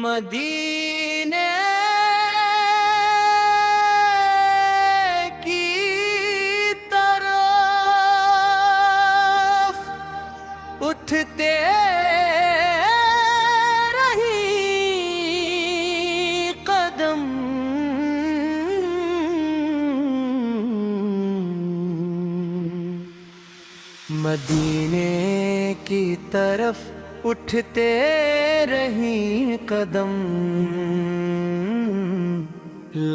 मदीने की तरफ उठते रही कदम, मदीने की तरफ उठते रही कदम,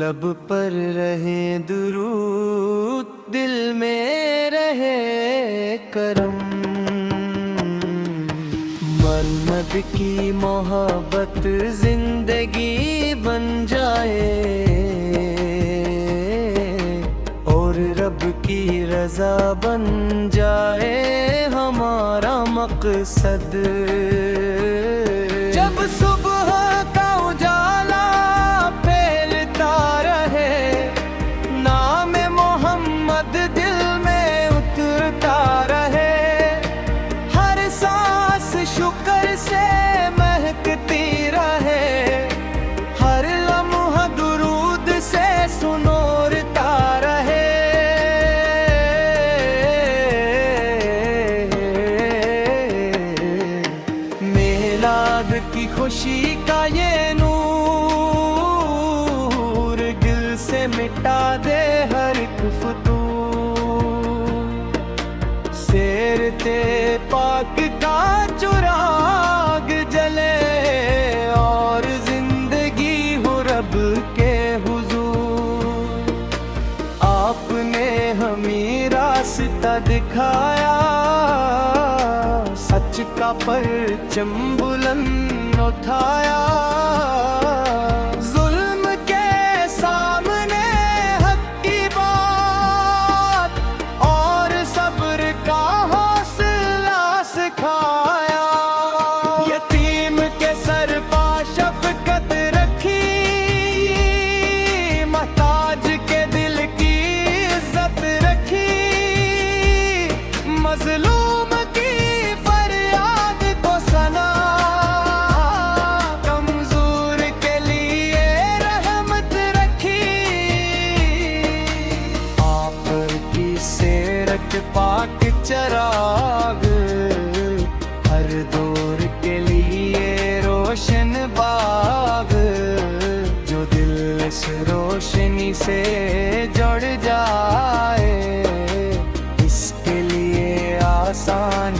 लब पर रहे दुरूद, दिल में रहे करम। मन्नत की मोहब्बत जिंदगी बन जाए और रब की रजा बन जाए हमारा मकसद। जब सुबह का उजाला फैलता रहे, नाम मोहम्मद दिल में उतरता रहे, हर सांस शुक्र से महकती रहे, हर लम्हा दुरूद से सुनोरता रहे। मिलाद की खुशी का ये नूर दिल से मिटा दे हर एक फतूर। सेरते पाक का चुराग जले और जिंदगी हो रब के हुजूर। आपने हमें रास्ता दिखाया, सच का परचम बुलंद उठाया। जुल्म के सामने हक की बात और सब्र का हौसला सिखाया। यतीम के सर पर शफकत रखी, महताज के दिल की इज्जत रखी, मजलूम की फरियाद को सना, कमजोर के लिए रहमत रखी। आप की सेरत पाक चराग, हर दौर के लिए रोशन बाग, जो दिल इस रोशनी से जुड़ जाए, इसके लिए आसान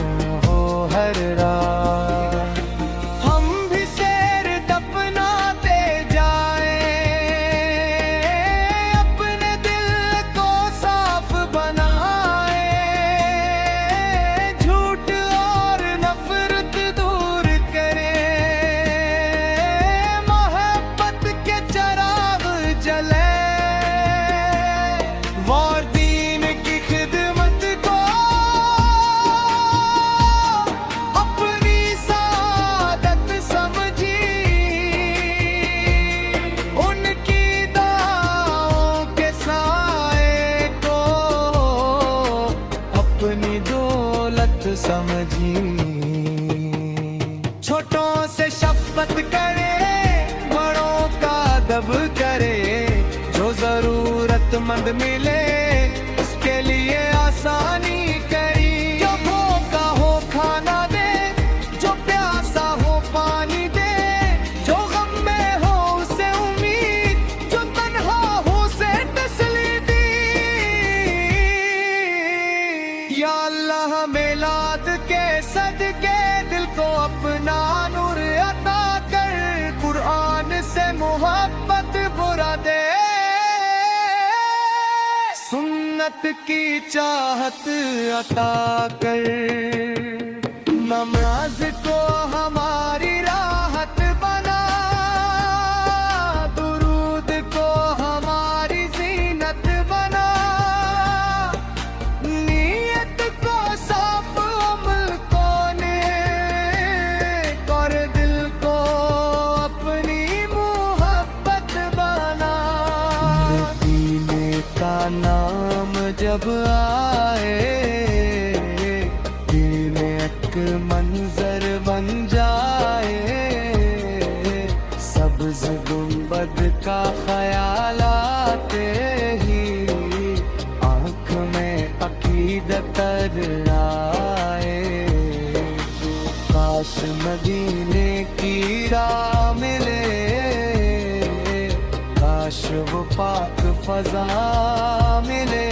हो हर राह। हम भी सैर दफनाते जाएं, अपने दिल को साफ बनाएं, झूठ और नफरत दूर करें, मोहब्बत के चिराग जले, और दीन की खिदमत को अपनी सादत समझी। उनकी दाओं के साए को अपनी दौलत समझी। छोटों से शफकत करे, बड़ों का अदब करे, जो जरूरतमंद मिले उसके लिए आसानी करी। जो भूखा हो खाना दे, जो प्यासा हो पानी दे, जो गम में हो उसे उम्मीद, जो तन्हा हो उसे तसल्ली दी। या अल्लाह मिलाद के सदके दिल को अपना नूर अता कर, कुरान से मोहब्बत बुरा दे, सुन्नत की चाहत अता कर। नमाज को हमारी राहत बना, दुरूद को हमारी जीनत बना, नीयत को साफ अमल को नेक और दिल को अपनी मोहब्बत बना। मदीने का नाम जब आए, दिल में एक मंजर बन जाए, खुदा मिले, काश वो पाक फजा मिले।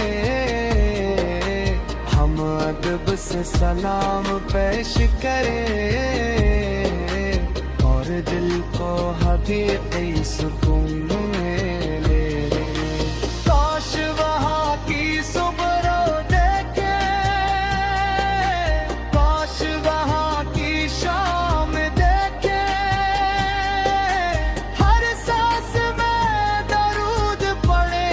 हम अदब से सलाम पेश करें और दिल को हकीकी सुकून मिले। काश वहाँ की सुबह देखे, काश वहाँ की शाम देखे। हर सांस में दरूद पड़े,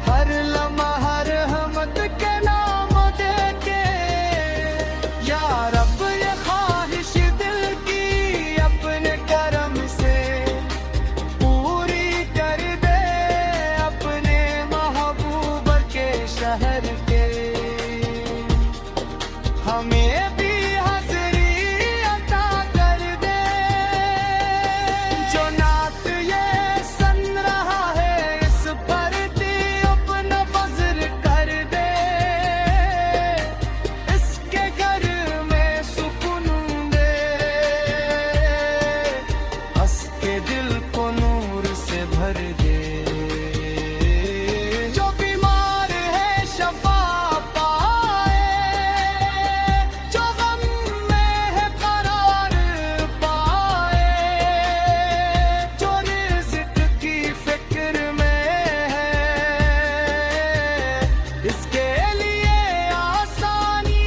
हर लम्हा रहमत के नाम देके। या रब ये ख्वाहिश दिल की अपने करम से पूरी कर दे, अपने महबूब के शहर के। हमें भी हाज़िरी अता कर दे, जो नात ये सन रहा है इस पर दी अपना फज़ल कर दे। इसके घर में सुकून दे, हंस के दिल को नूर से भर दे। जो बीमार है शफा पाए, जो गम में है करार पाए, जो रिज़्क़ की फिक्र में है, इसके लिए आसानी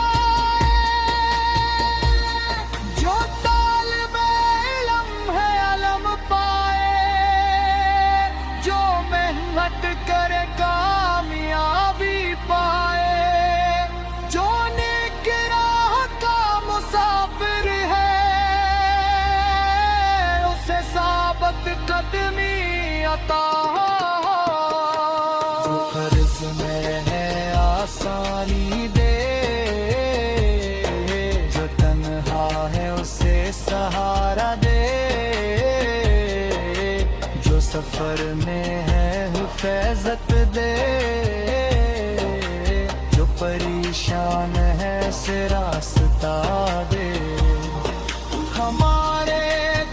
आए। जो तालिबे इल्म है इल्म पाए, जो मेहनत करे कामयाबी पाए। जो नेक राह का मुसाफिर है, उसे साबत कदमी अता हो। जो कर्ज में है आसानी दे, जो तन्हा है उसे सहारा दे। जो सफर में है हिफाजत दे, जो परेशान है उसे रास्ता दे। हमारे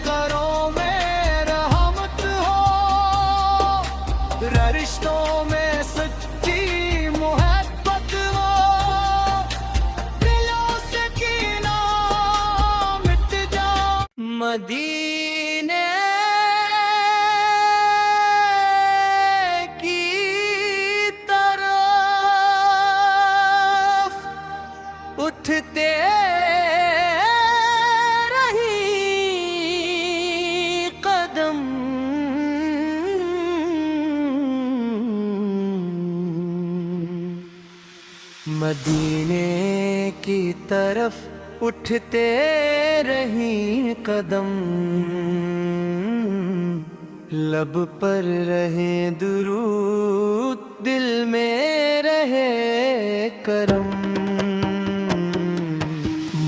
घरों में रहमत हो, रिश्तों में सच्ची मोहब्बत हो। दिलों से कीना मिट जा, मदीने की तरफ उठते रही कदम। मदीने की तरफ उठते रही कदम। लब पर रहे दुरूद, दिल में रहे करम।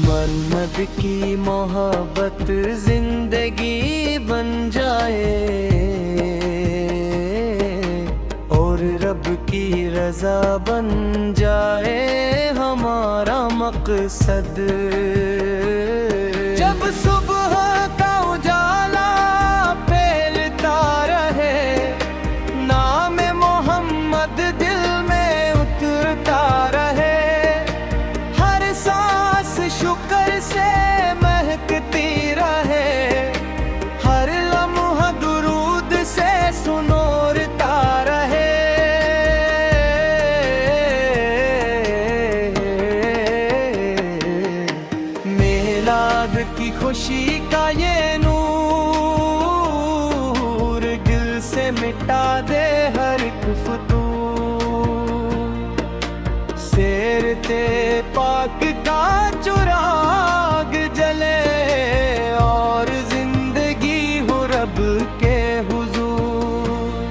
मन्नत की मोहब्बत जिंदगी बन जाए, और रब की रजा बन जाए हमारा मकसद। जब सुबह का उजाला फैलता रहे, नाम मोहम्मद दिल में उतरता रहे। हर सांस शुक्र से महकती रहे, हर लम्हा दुरूद से सुनोरता रहे। मिलाद की खुशी का ये नूर, दिल से मिटा दे हर एक फतूर। सेरते पाक का चुराग जले, और जिंदगी हो रब के हुजूर।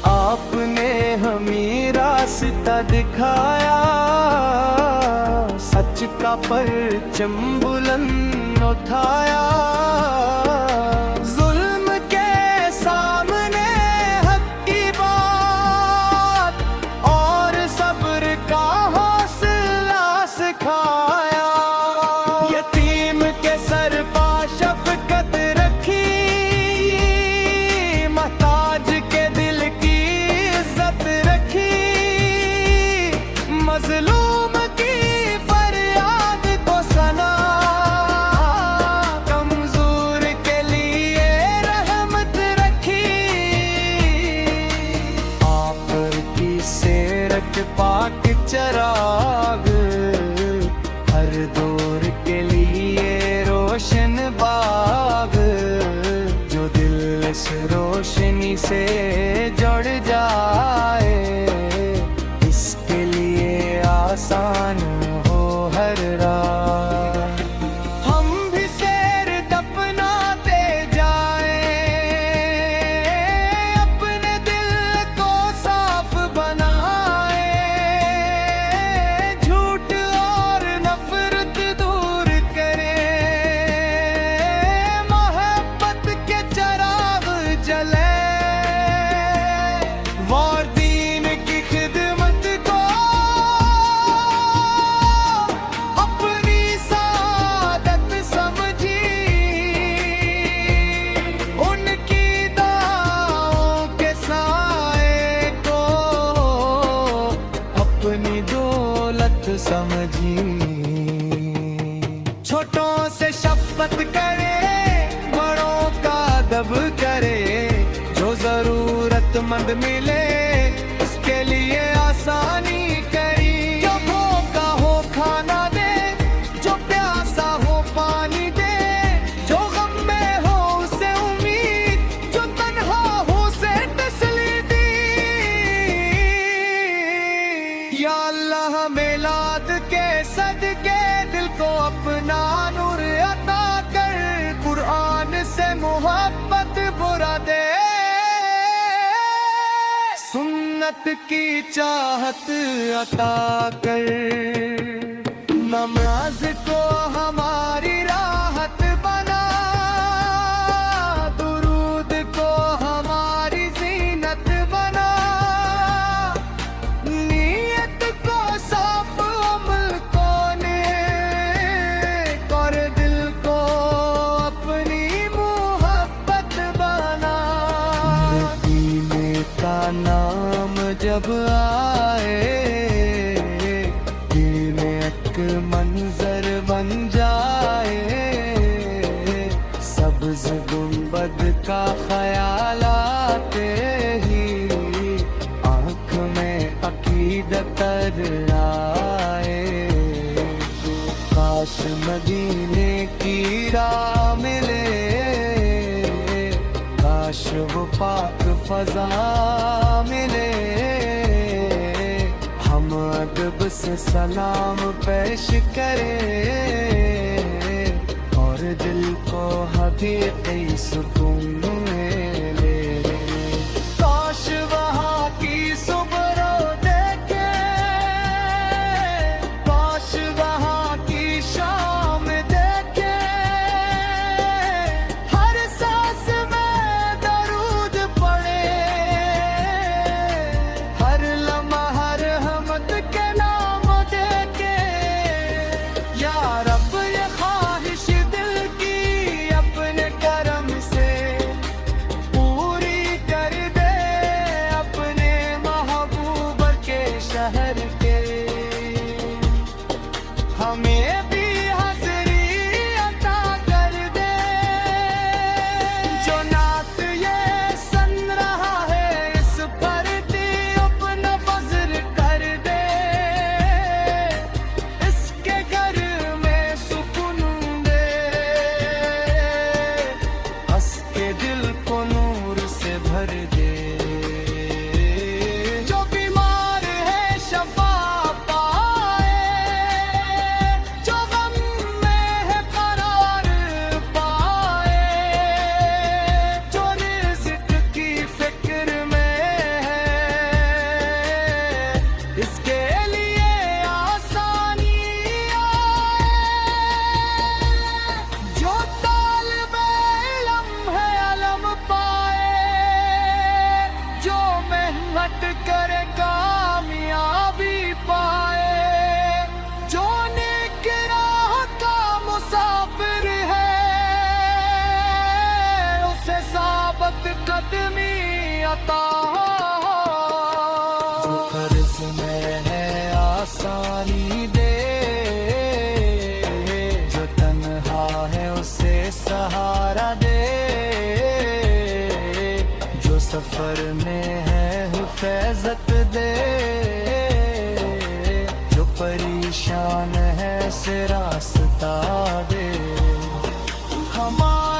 आपने हमें रास्ता दिखाया, सच का परचम बुलंद उठाया। जुल्म के सामने हक की बात, और सब्र का हौसला सिखाया। यतीम के से जुड़ जाए, इसके लिए आसान हो हर राह। हम भी सैर दफनाते जाए, अपने दिल को साफ बनाए, झूठ और नफरत दूर करे, मोहब्बत के चिराग जले, और दीन की खिदमत को अपनी सादत समझी, उनकी दाओं के साए को अपनी दौलत समझी। छोटों से शफकत करे, बड़ों का अदब करे, जो जरूरतमंद मिले उसके लिए आसानी करी। जो भूखा हो खाना दे, जो प्यासा हो पानी दे, जो गम में हो उसे उम्मीद, जो तन्हा हो उसे तसल्ली दी। या अल्लाह मिलाद के सदके दिल को अपना नूर अता कर, कुरान से मोहब्बत बुरा दे, सुन्नत की चाहत अता कर। नमाज को हमारी राहत बना, दुरूद को हमारी जीनत बना, नीयत को साफ अमल को नेक और दिल को अपनी मोहब्बत बना। मदीने का नाम जब आए, दिल में एक मंजर बन जाए, सब्ज गुंबद का ख्याल आते ही आँख में अकीदत आए। काश मदीने की राह मिले, काश वो पाक फजा मिले, हम अदब से सलाम पेश करें और दिल को हकीकी सुकून में ले लें। काश वहाँ की सुबह देखे, काश वहाँ की शाम देखे, हर सांस में दरूद पड़े, हर लम्हा रहमत के नाम देके। या रब ये ख्वाहिश दिल की अपने करम से पूरी कर दे, अपने महबूब के शहर के। हमें भी हाज़िरी अता कर दे, जो नात ये सन रहा है इस पर दी अपना फजल कर दे, इसके घर में सुकून दे, हंस के दिल को नूर से भर दे। जो बीमार है शफा पाए, जो गम में है करार पाए, जो रिज़्क़ की फिक्र में है, इसके लिए आसानी आए। जो तालिबे इल्म है इल्म पाए, जो मेहनत करे कामयाबी पाए, जो नेक राह का मुसाफिर है उसे साबत कदमी अता हो। जो कर्ज में है आसानी दे, जो तन्हा है उसे सहारा दे, जो सफर में है हिफाजत दे, जो परेशान है से रास्ता दे। हमारा